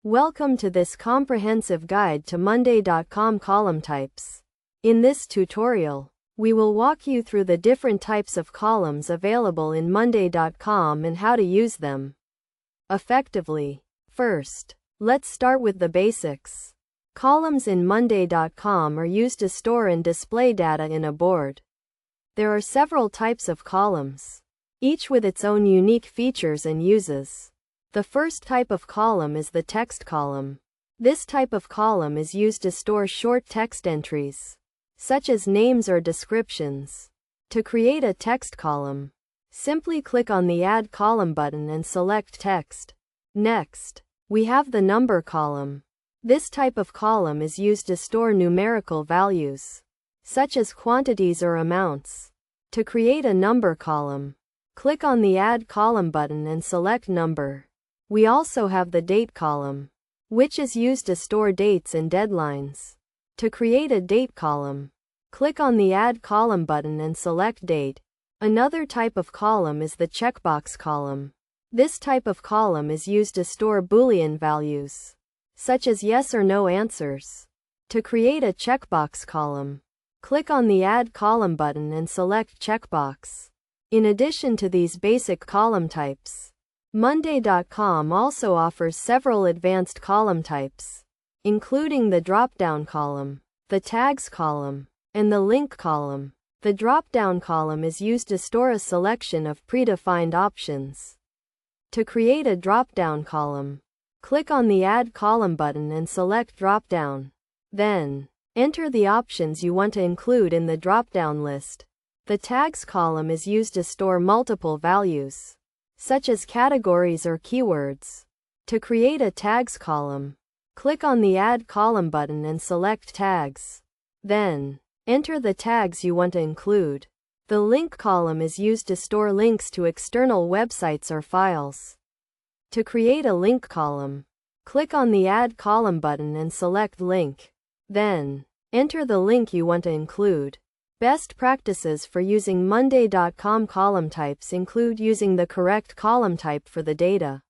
Welcome to this comprehensive guide to Monday.com column types. In this tutorial, we will walk you through the different types of columns available in Monday.com and how to use them effectively. First, let's start with the basics. Columns in Monday.com are used to store and display data in a board. There are several types of columns, each with its own unique features and uses. The first type of column is the text column. This type of column is used to store short text entries, such as names or descriptions. To create a text column, simply click on the Add Column button and select Text. Next, we have the number column. This type of column is used to store numerical values, such as quantities or amounts. To create a number column, click on the Add Column button and select Number. We also have the date column, which is used to store dates and deadlines. To create a date column, click on the Add Column button and select Date. Another type of column is the checkbox column. This type of column is used to store Boolean values, such as yes or no answers. To create a checkbox column, click on the Add Column button and select Checkbox. In addition to these basic column types, Monday.com also offers several advanced column types, including the drop-down column, the tags column, and the link column. The drop-down column is used to store a selection of predefined options. To create a drop-down column, click on the Add Column button and select Drop-down. Then, enter the options you want to include in the drop-down list. The tags column is used to store multiple values, such as categories or keywords. To create a tags column, click on the Add Column button and select Tags. Then, enter the tags you want to include. The link column is used to store links to external websites or files. To create a link column, click on the Add Column button and select Link. Then, enter the link you want to include. Best practices for using Monday.com column types include using the correct column type for the data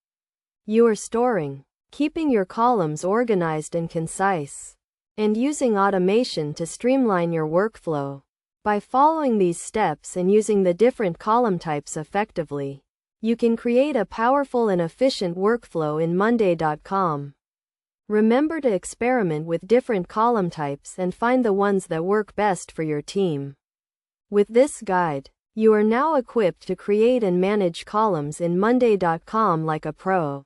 you are storing, keeping your columns organized and concise, and using automation to streamline your workflow. By following these steps and using the different column types effectively, you can create a powerful and efficient workflow in Monday.com. Remember to experiment with different column types and find the ones that work best for your team. With this guide, you are now equipped to create and manage columns in Monday.com like a pro.